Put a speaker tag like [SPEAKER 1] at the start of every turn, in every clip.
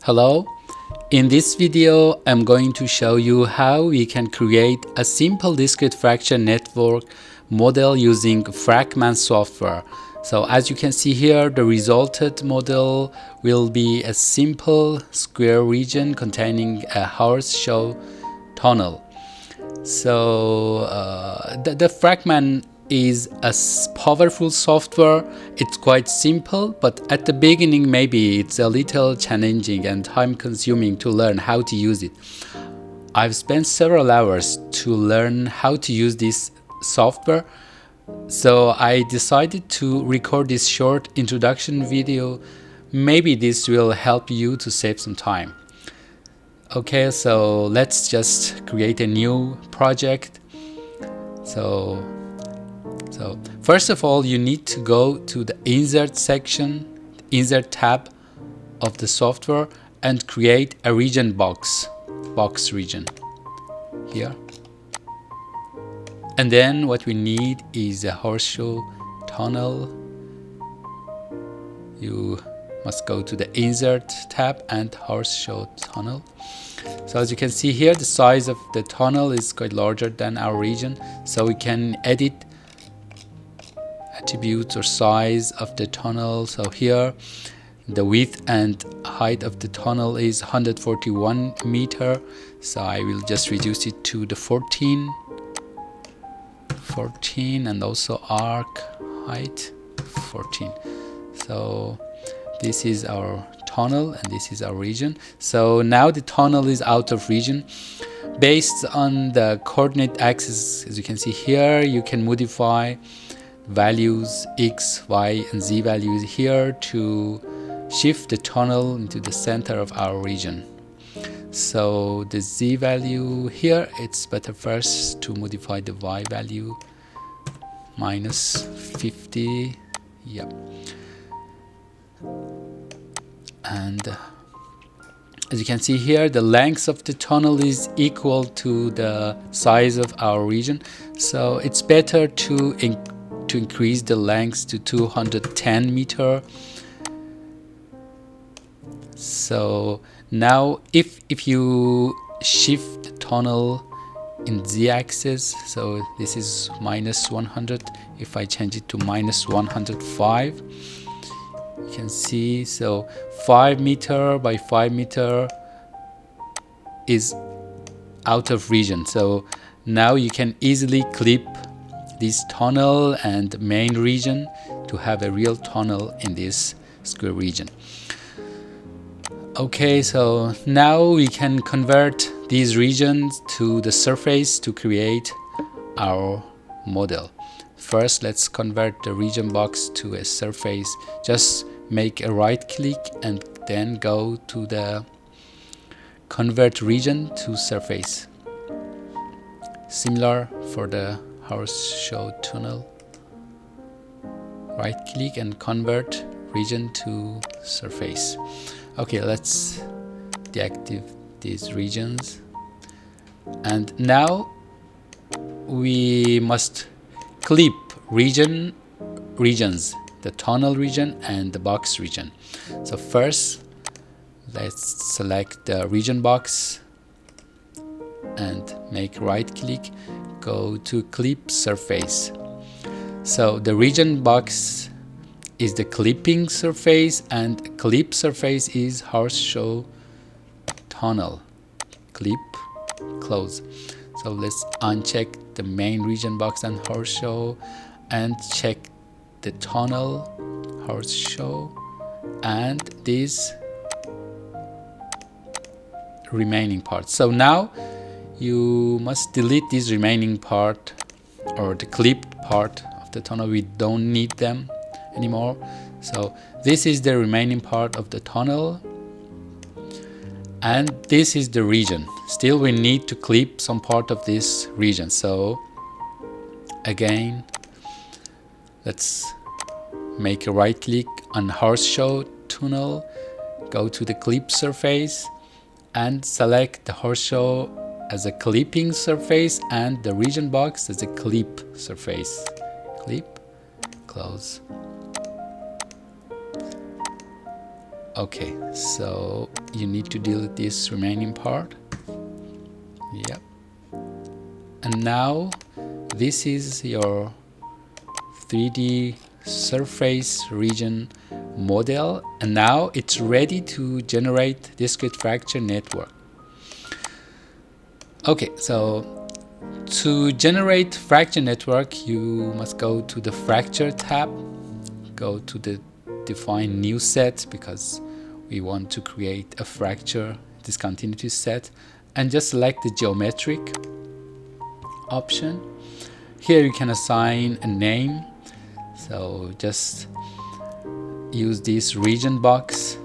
[SPEAKER 1] Hello, in this video I'm going to show you how we can create a simple discrete fraction network model using FracMan software. So as you can see here, the resulted model will be a simple square region containing a horseshoe tunnel. So the FracMan is a powerful software. It's quite simple, but at the beginning maybe it's a little challenging and time consuming to learn how to use it. I've spent several hours to learn how to use this software, so I decided to record this short introduction video. Maybe this will help you to save some time. Okay, so let's just create a new project. So first of all, you need to go to the Insert section, Insert tab of the software, and create a region box region here. And then what we need is a horseshoe tunnel. You must go to the Insert tab and horseshoe tunnel. So as you can see here, the size of the tunnel is quite larger than our region, so we can edit attributes or size of the tunnel. So here the width and height of the tunnel is 141 meter, so I will just reduce it to the 14, and also arc height 14. So this is our tunnel and this is our region. So now the tunnel is out of region. Based on the coordinate axis, as you can see here, you can modify values x, y, and z values here to shift the tunnel into the center of our region. So the z value here, it's better first to modify the y value minus 50. Yeah. And as you can see here, the length of the tunnel is equal to the size of our region, so it's better to increase the length to 210 meter. So now if you shift the tunnel in z-axis, so this is minus 100, if I change it to minus 105, you can see, so 5 meter by 5 meter is out of region. So now you can easily clip this tunnel and main region to have a real tunnel in this square region. Okay, so now we can convert these regions to the surface to create our model. First, let's convert the region box to a surface. Just make a right click and then go to the convert region to surface. Similar for the horseshoe tunnel. Right click and convert region to surface. Okay, let's deactivate these regions. And now we must clip regions, the tunnel region and the box region. So first, let's select the region box and make right click, go to clip surface. So the region box is the clipping surface and clip surface is horseshoe tunnel. Clip, close. So let's uncheck the main region box and horseshoe and check the tunnel, horseshoe, and this remaining part. So now you must delete this remaining part or the clipped part of the tunnel. We don't need them anymore. So this is the remaining part of the tunnel and this is the region. Still we need to clip some part of this region. So again, let's make a right click on horseshoe tunnel, go to the clip surface and select the horseshoe as a clipping surface and the region box as a clip surface. Clip, close. Okay, so you need to delete this remaining part. Yep. And now this is your 3D surface region model, and now it's ready to generate discrete fracture network. Okay, so to generate fracture network, you must go to the fracture tab, go to the define new set, because we want to create a fracture discontinuity set, and just select the geometric option. Here you can assign a name, so just use this region box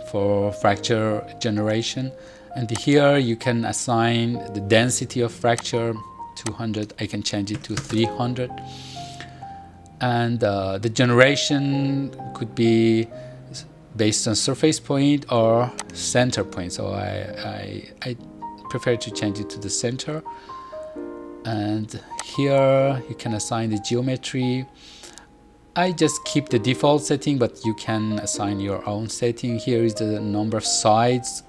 [SPEAKER 1] for fracture generation, and here you can assign the density of fracture 200. I can change it to 300, and the generation could be based on surface point or center point, so I prefer to change it to the center. And here you can assign the geometry. I just keep the default setting, but you can assign your own setting. Here is the number of sides.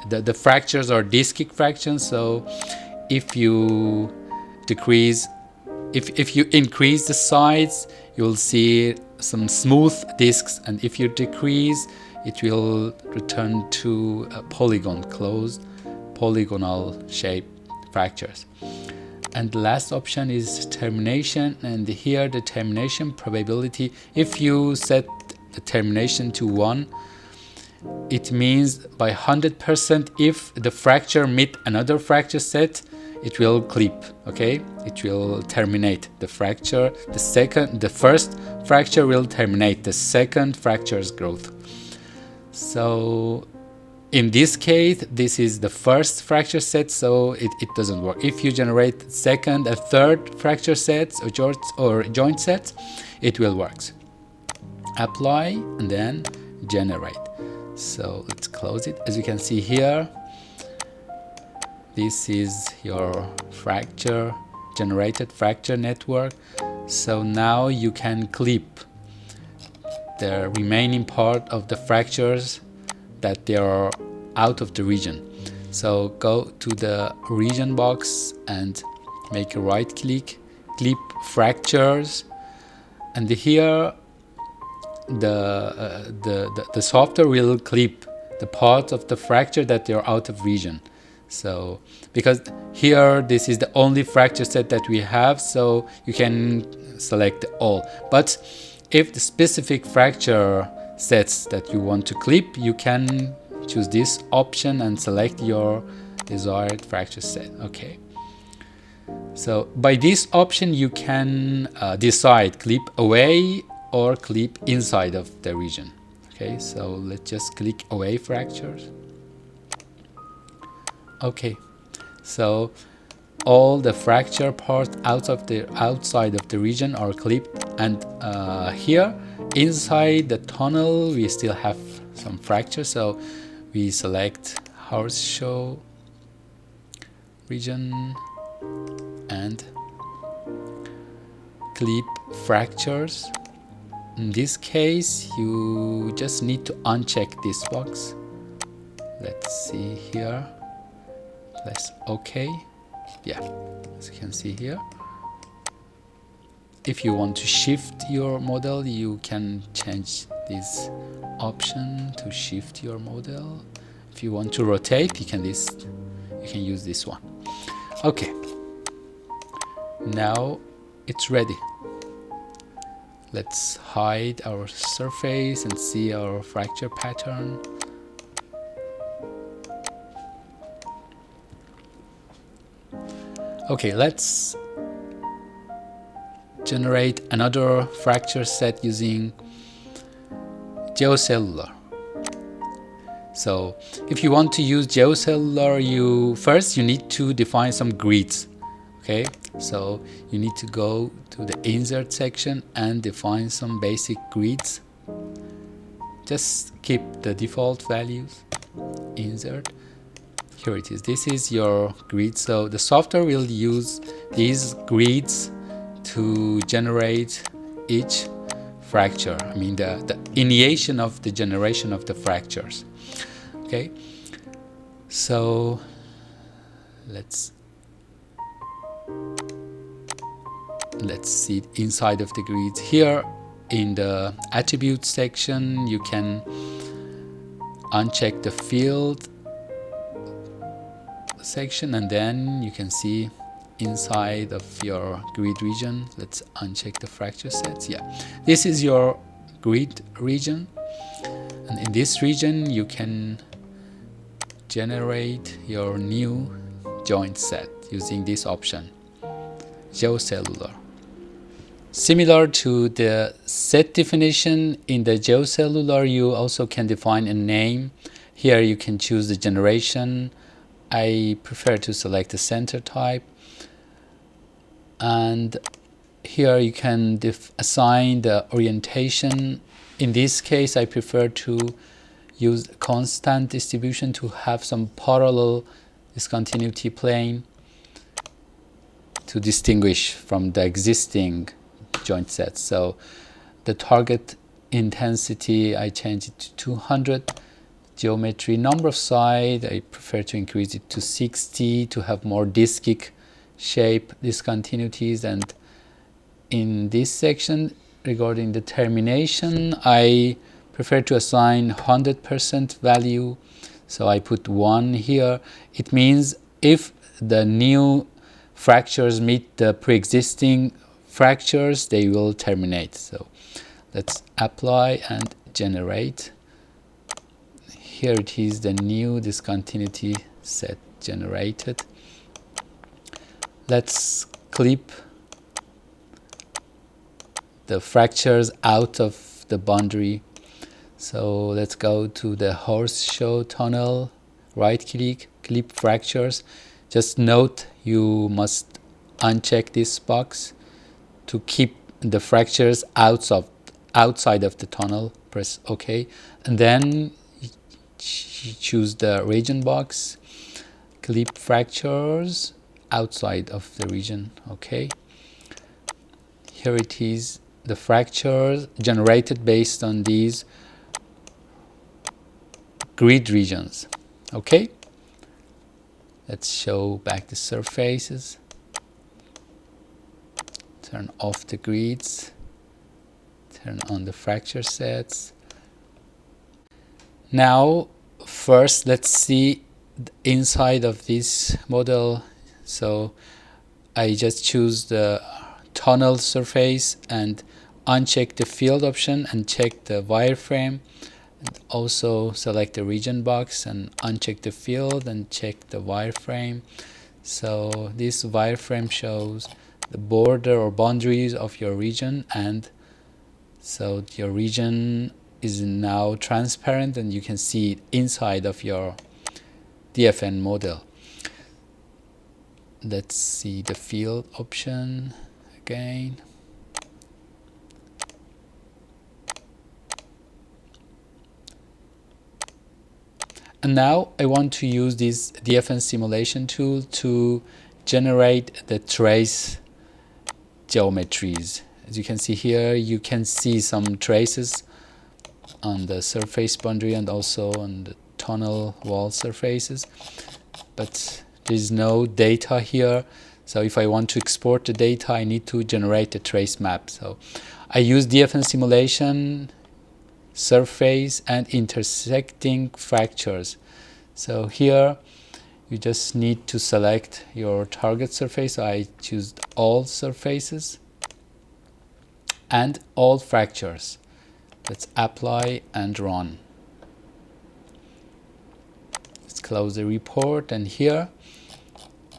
[SPEAKER 1] The fractures are discrete fractions, so if you decrease, if you increase the sides, you'll see some smooth discs, and if you decrease, it will return to a polygon, closed polygonal shape fractures. And the last option is termination, and here the termination probability, if you set the termination to 1, it means by 100% if the fracture meet another fracture set, it will clip, okay? It will terminate the fracture. The first fracture will terminate the second fracture's growth. So in this case, this is the first fracture set, so it doesn't work. If you generate second and third fracture sets or joint sets, it will work. Apply and then generate. So let's close it. As you can see here, this is your generated fracture network. So now you can clip the remaining part of the fractures that they are out of the region. So go to the region box and make a right click, clip fractures, and here the software will clip the part of the fracture that they are out of region. So because here this is the only fracture set that we have, so you can select all. But if the specific fracture sets that you want to clip, you can choose this option and select your desired fracture set. Okay, so by this option you can decide clip away or clip inside of the region. Okay, so let's just click away fractures. Okay, so all the fracture parts outside of the region are clipped, and here inside the tunnel we still have some fractures, so we select horseshoe region and clip fractures. In this case, you just need to uncheck this box. Let's see here. Press OK. Yeah, as you can see here. If you want to shift your model, you can change this option to shift your model. If you want to rotate, you can use this one. Okay, now it's ready. Let's hide our surface and see our fracture pattern. Okay, let's generate another fracture set using Geocellular. So if you want to use Geocellular, first you need to define some grids. Okay, so you need to go to the insert section and define some basic grids. Just keep the default values. Insert. Here it is. This is your grid. So the software will use these grids to generate each fracture. I mean the initiation of the generation of the fractures. Okay, so let's see inside of the grids. Here in the attribute section, you can uncheck the field section, and then you can see inside of your grid region. Let's uncheck the fracture sets. Yeah, this is your grid region, and in this region you can generate your new joint set using this option, Geocellular. Similar to the set definition, in the Geocellular you also can define a name. Here you can choose the generation. I prefer to select the center type, and here you can assign the orientation. In this case I prefer to use constant distribution to have some parallel discontinuity plane to distinguish from the existing joint sets. So the target intensity, I change it to 200. Geometry, number of sides, I prefer to increase it to 60 to have more discic shape discontinuities. And in this section regarding the termination, I prefer to assign 100% value, so I put 1 here. It means if the new fractures meet the pre-existing fractures, they will terminate. So let's apply and generate. Here it is, the new discontinuity set generated. Let's clip the fractures out of the boundary. So let's go to the horseshoe tunnel, right click, clip fractures. Just note you must uncheck this box to keep the fractures outside of the tunnel. Press OK, and then choose the region box, clip fractures outside of the region. OK, here it is, the fractures generated based on these grid regions. Okay, let's show back the surfaces, turn off the grids, turn on the fracture sets. Now first let's see the inside of this model. So I just choose the tunnel surface and uncheck the field option and check the wireframe, and also select the region box and uncheck the field and check the wireframe. So this wireframe shows the border or boundaries of your region, and so your region is now transparent and you can see it inside of your DFN model. Let's see the field option again. And now I want to use this DFN simulation tool to generate the trace geometries. As you can see here, you can see some traces on the surface boundary and also on the tunnel wall surfaces, but there is no data here. So if I want to export the data, I need to generate a trace map. So I use DFN simulation, surface, and intersecting fractures. So here you just need to select your target surface. So I choose all surfaces and all fractures. Let's apply and run. Let's close the report, and here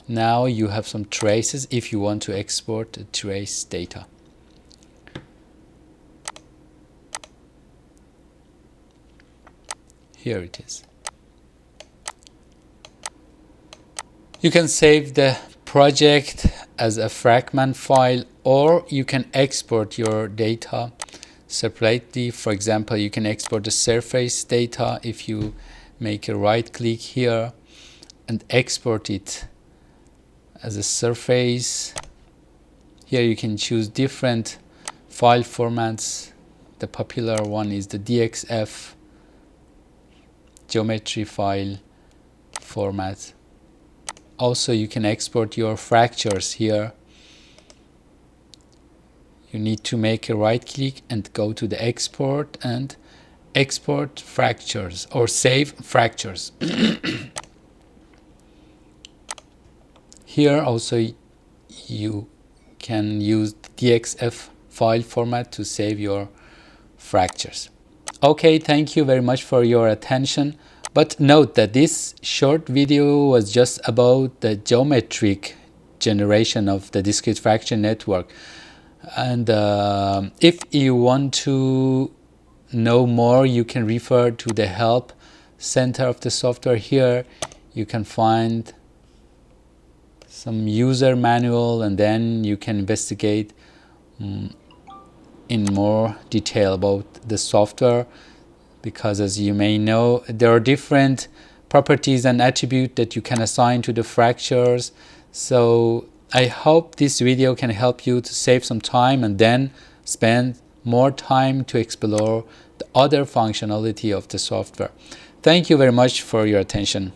[SPEAKER 1] now you have some traces if you want to export the trace data. Here it is. You can save the project as a FracMan file, or you can export your data separately. For example, you can export the surface data if you make a right click here and export it as a surface. Here you can choose different file formats the popular one is the DXF geometry file format. Also, you can export your fractures here. You need to make a right click and go to the export and export fractures or save fractures. Here also you can use the DXF file format to save your fractures. Okay, thank you very much for your attention. But note that this short video was just about the geometric generation of the discrete fraction network. And if you want to know more, you can refer to the help center of the software. Here you can find some user manual, and then you can investigate in more detail about the software, because as you may know, there are different properties and attributes that you can assign to the fractures. So I hope this video can help you to save some time and then spend more time to explore the other functionality of the software. Thank you very much for your attention.